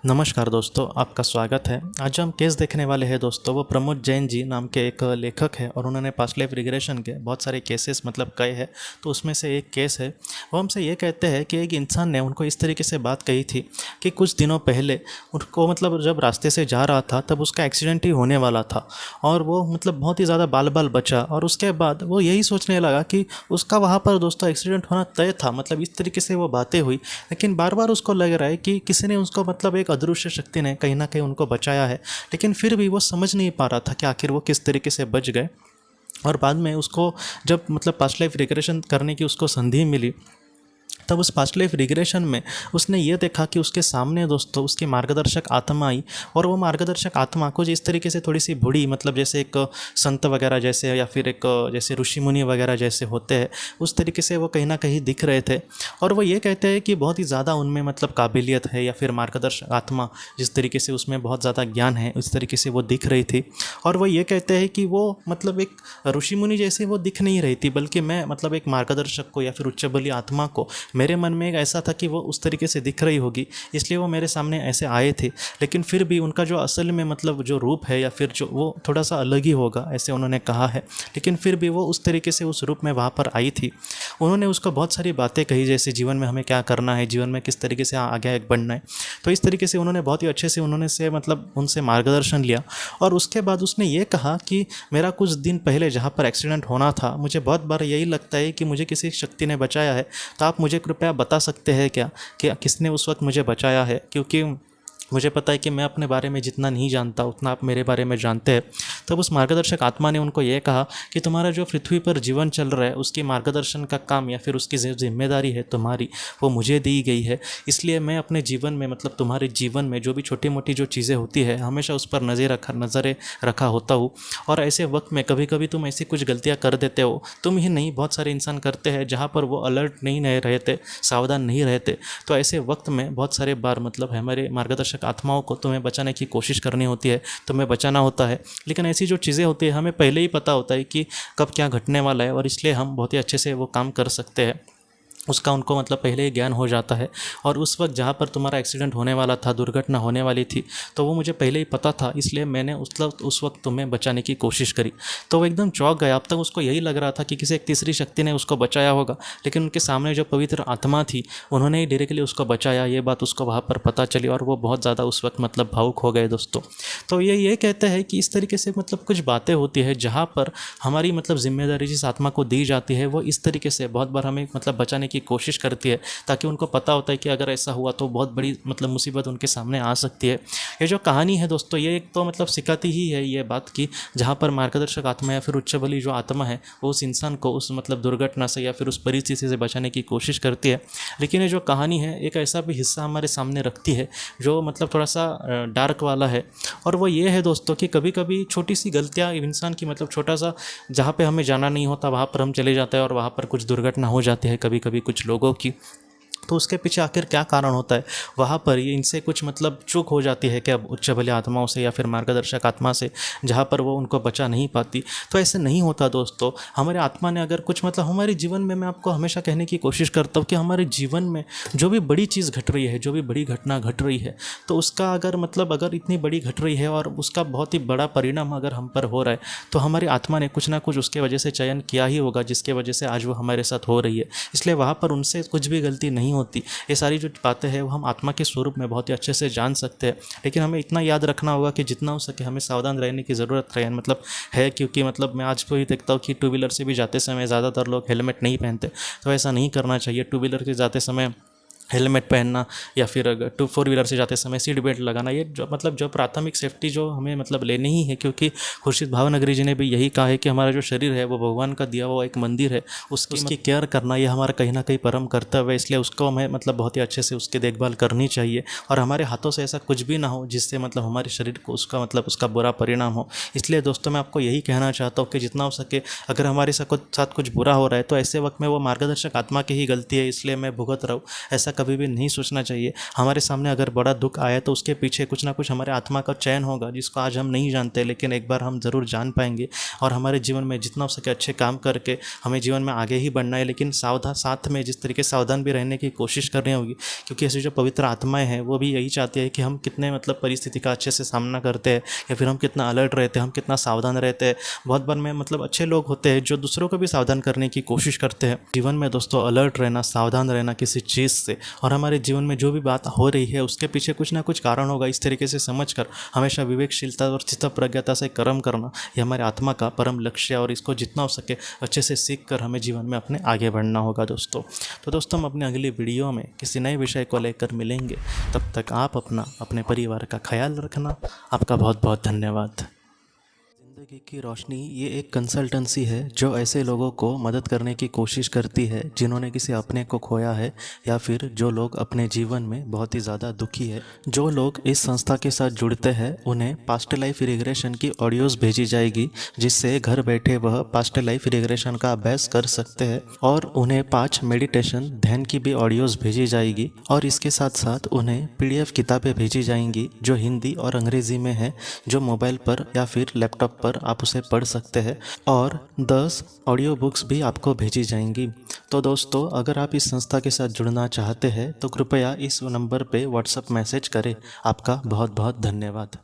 नमस्कार दोस्तों, आपका स्वागत है। आज जो हम केस देखने वाले हैं दोस्तों, वो प्रमोद जैन जी नाम के एक लेखक है और उन्होंने पास्ट लाइफ रिग्रेशन के बहुत सारे केसेस कहे हैं। तो उसमें से एक केस है, वो हमसे ये कहते हैं कि एक इंसान ने उनको इस तरीके से बात कही थी कि कुछ दिनों पहले उनको जब रास्ते से जा रहा था तब उसका एक्सीडेंट ही होने वाला था और वो बहुत ही ज़्यादा बाल बाल बचा। और उसके बाद वो यही सोचने लगा कि उसका वहाँ पर दोस्तों एक्सीडेंट होना तय था। इस तरीके से वो बातें हुई, लेकिन बार बार उसको लग रहा है कि किसी ने उसको एक अदृश्य शक्ति ने कहीं ना कहीं उनको बचाया है। लेकिन फिर भी वो समझ नहीं पा रहा था कि आखिर वो किस तरीके से बच गए। और बाद में उसको जब पास्ट लाइफ रिग्रेशन करने की उसको संधि मिली, तब उस पास्ट लाइफ रिग्रेशन में उसने ये देखा कि उसके सामने दोस्तों उसकी मार्गदर्शक आत्मा आई। और वो मार्गदर्शक आत्मा कुछ इस तरीके से थोड़ी सी बूढ़ी, जैसे एक संत वगैरह जैसे या फिर एक जैसे ऋषि मुनि वगैरह जैसे होते हैं, उस तरीके से वो कहीं ना कहीं दिख रहे थे। और वो ये कहते हैं कि बहुत ही ज़्यादा उनमें काबिलियत है, या फिर मार्गदर्शक आत्मा जिस तरीके से उसमें बहुत ज़्यादा ज्ञान है, उस तरीके से वो दिख रही थी। और वो ये कहते हैं कि वो एक ऋषि मुनि जैसे वो दिख नहीं रही थी, बल्कि मैं एक मार्गदर्शक को या फिर उच्च बली आत्मा को मेरे मन में एक ऐसा था कि वो उस तरीके से दिख रही होगी, इसलिए वो मेरे सामने ऐसे आए थे। लेकिन फिर भी उनका जो असल में जो रूप है या फिर जो वो थोड़ा सा अलग ही होगा, ऐसे उन्होंने कहा है। लेकिन फिर भी वो उस तरीके से उस रूप में वहाँ पर आई थी। उन्होंने उसको बहुत सारी बातें कही, जैसे जीवन में हमें क्या करना है, जीवन में किस तरीके से आगे बढ़ना है। तो इस तरीके से उन्होंने बहुत ही अच्छे से उनसे मार्गदर्शन लिया। और उसके बाद उसने ये कहा कि मेरा कुछ दिन पहले जहाँ पर एक्सीडेंट होना था, मुझे बहुत बार यही लगता है कि मुझे किसी शक्ति ने बचाया है। तो आप मुझे कृपया बता सकते हैं क्या कि किसने उस वक्त मुझे बचाया है, क्योंकि मुझे पता है कि मैं अपने बारे में जितना नहीं जानता उतना आप मेरे बारे में जानते हैं। तब उस मार्गदर्शक आत्मा ने उनको ये कहा कि तुम्हारा जो पृथ्वी पर जीवन चल रहा है, उसकी मार्गदर्शन का काम या फिर उसकी जिम्मेदारी है तुम्हारी, वो मुझे दी गई है। इसलिए मैं अपने जीवन में तुम्हारे जीवन में जो भी छोटी मोटी जो चीज़ें होती है, हमेशा उस पर नज़रें रखा होता हूँ। और ऐसे वक्त में कभी कभी तुम ऐसी कुछ गलतियाँ कर देते हो, तुम ही नहीं बहुत सारे इंसान करते हैं, जहाँ पर वो अलर्ट नहीं रहते, सावधान नहीं रहते। तो ऐसे वक्त में बहुत सारे बार हमारे मार्गदर्शक आत्माओं को तुम्हें बचाने की कोशिश करनी होती है, तुम्हें बचाना होता है। लेकिन ऐसी जो चीज़ें होती है, हमें पहले ही पता होता है कि कब क्या घटने वाला है, और इसलिए हम बहुत ही अच्छे से वो काम कर सकते हैं। उसका उनको पहले ही ज्ञान हो जाता है। और उस वक्त जहाँ पर तुम्हारा एक्सीडेंट होने वाला था, दुर्घटना होने वाली थी, तो वो मुझे पहले ही पता था, इसलिए मैंने उस वक्त तुम्हें बचाने की कोशिश करी। तो वो एकदम चौंक गया। अब तक उसको यही लग रहा था कि किसी एक तीसरी शक्ति ने उसको बचाया होगा, लेकिन उनके सामने जो पवित्र आत्मा थी, उन्होंने ही डायरेक्टली उसको बचाया। ये बात उसको वहाँ पर पता चली और वो बहुत ज़्यादा उस वक्त भावुक हो गए दोस्तों। तो ये कहते हैं कि इस तरीके से कुछ बातें होती है जहाँ पर हमारी जिम्मेदारी जिस आत्मा को दी जाती है, वो इस तरीके से बहुत बार हमें बचाने की कोशिश करती है, ताकि उनको पता होता है कि अगर ऐसा हुआ तो बहुत बड़ी मुसीबत उनके सामने आ सकती है। ये जो कहानी है दोस्तों, ये एक तो सिखाती ही है ये बात की, जहाँ पर मार्गदर्शक आत्मा या फिर उच्च बली जो आत्मा है, वो उस इंसान को उस दुर्घटना से या फिर उस परिस्थिति से बचाने की कोशिश करती है। लेकिन ये जो कहानी है, एक ऐसा भी हिस्सा हमारे सामने रखती है जो थोड़ा सा डार्क वाला है। और वो ये है दोस्तों कि कभी कभी छोटी सी गलतियाँ इंसान की छोटा सा, जहाँ पे हमें जाना नहीं होता वहाँ पर हम चले जाते हैं और वहाँ पर कुछ दुर्घटना हो जाती है कभी कभी कुछ लोगों की। तो उसके पीछे आखिर क्या कारण होता है, वहाँ पर ये इनसे कुछ चूक हो जाती है क्या उच्च बल आत्माओं से या फिर मार्गदर्शक आत्मा से, जहाँ पर वो उनको बचा नहीं पाती। तो ऐसे नहीं होता दोस्तों। हमारे आत्मा ने अगर कुछ हमारे जीवन में, मैं आपको हमेशा कहने की कोशिश करता हूँ कि हमारे जीवन में जो भी बड़ी चीज़ घट रही है, जो भी बड़ी घटना घट रही है, तो उसका अगर अगर इतनी बड़ी घट रही है और उसका बहुत ही बड़ा परिणाम अगर हम पर हो रहा है, तो हमारी आत्मा ने कुछ ना कुछ उसके वजह से चयन किया ही होगा, जिसके वजह से आज वो हमारे साथ हो रही है। इसलिए वहाँ पर उनसे कुछ भी गलती नहीं होती। ये सारी जो बातें हैं वो हम आत्मा के स्वरूप में बहुत ही अच्छे से जान सकते हैं। लेकिन हमें इतना याद रखना होगा कि जितना हो सके हमें सावधान रहने की ज़रूरत है, क्योंकि मैं आज को ही देखता हूँ कि टू व्हीलर से भी जाते समय ज़्यादातर लोग हेलमेट नहीं पहनते। तो ऐसा नहीं करना चाहिए। टू व्हीलर से जाते समय हेलमेट पहनना, या फिर अगर फोर व्हीलर से जाते समय सीट बेल्ट लगाना, ये जो प्राथमिक सेफ्टी जो हमें लेनी ही है। क्योंकि खुर्शीद भावनगरी जी ने भी यही कहा है कि हमारा जो शरीर है वो भगवान का दिया हुआ एक मंदिर है, उसकी केयर करना ये हमारा कहीं ना कहीं परम कर्तव्य है। इसलिए उसको हमें बहुत ही अच्छे से उसकी देखभाल करनी चाहिए, और हमारे हाथों से ऐसा कुछ भी ना हो जिससे हमारे शरीर को उसका बुरा परिणाम हो। इसलिए दोस्तों मैं आपको यही कहना चाहता हूँ कि जितना हो सके, अगर हमारे साथ कुछ बुरा हो रहा है, तो ऐसे वक्त में वो मार्गदर्शक आत्मा की ही गलती है, इसलिए मैं भुगत रहा हूँ, ऐसा कभी भी नहीं सोचना चाहिए। हमारे सामने अगर बड़ा दुख आया तो उसके पीछे कुछ ना कुछ हमारे आत्मा का चयन होगा, जिसको आज हम नहीं जानते, लेकिन एक बार हम ज़रूर जान पाएंगे। और हमारे जीवन में जितना हो सके अच्छे काम करके हमें जीवन में आगे ही बढ़ना है, लेकिन सावधान, साथ में जिस तरीके से सावधान भी रहने की कोशिश करनी होगी, क्योंकि ऐसी जो पवित्र आत्माएं हैं वो भी यही चाहती है कि हम कितने मतलब परिस्थिति का अच्छे से सामना करते हैं, या फिर हम कितना अलर्ट रहते हैं, हम कितना सावधान रहते हैं। बहुत बार में मतलब अच्छे लोग होते हैं जो दूसरों को भी सावधान करने की कोशिश करते हैं। जीवन में दोस्तों अलर्ट रहना, सावधान रहना किसी चीज़ से, और हमारे जीवन में जो भी बात हो रही है उसके पीछे कुछ ना कुछ कारण होगा, इस तरीके से समझकर हमेशा विवेकशीलता और चित्तप्रज्ञता से कर्म करना, ये हमारे आत्मा का परम लक्ष्य है। और इसको जितना हो सके अच्छे से सीख कर हमें जीवन में अपने आगे बढ़ना होगा दोस्तों। तो दोस्तों हम अपने अगली वीडियो में किसी नए विषय को लेकर मिलेंगे। तब तक आप अपना, अपने परिवार का ख्याल रखना। आपका बहुत बहुत धन्यवाद। ज़िंदगी की रोशनी ये एक कंसल्टेंसी है जो ऐसे लोगों को मदद करने की कोशिश करती है जिन्होंने किसी अपने को खोया है, या फिर जो लोग अपने जीवन में बहुत ही ज़्यादा दुखी है। जो लोग इस संस्था के साथ जुड़ते हैं उन्हें पास्ट लाइफ रिग्रेशन की ऑडियोज़ भेजी जाएगी, जिससे घर बैठे वह पास्ट लाइफ रिग्रेशन का अभ्यास कर सकते हैं। और उन्हें 5 मेडिटेशन ध्यान की भी ऑडियोज़ भेजी जाएगी, और इसके साथ साथ उन्हें PDF किताबें भेजी जाएंगी जो हिंदी और अंग्रेज़ी में है, जो मोबाइल पर या फिर लैपटॉप पर आप उसे पढ़ सकते हैं। और 10 ऑडियो बुक्स भी आपको भेजी जाएंगी। तो दोस्तों अगर आप इस संस्था के साथ जुड़ना चाहते हैं तो कृपया इस नंबर पे व्हाट्सएप मैसेज करें। आपका बहुत बहुत धन्यवाद।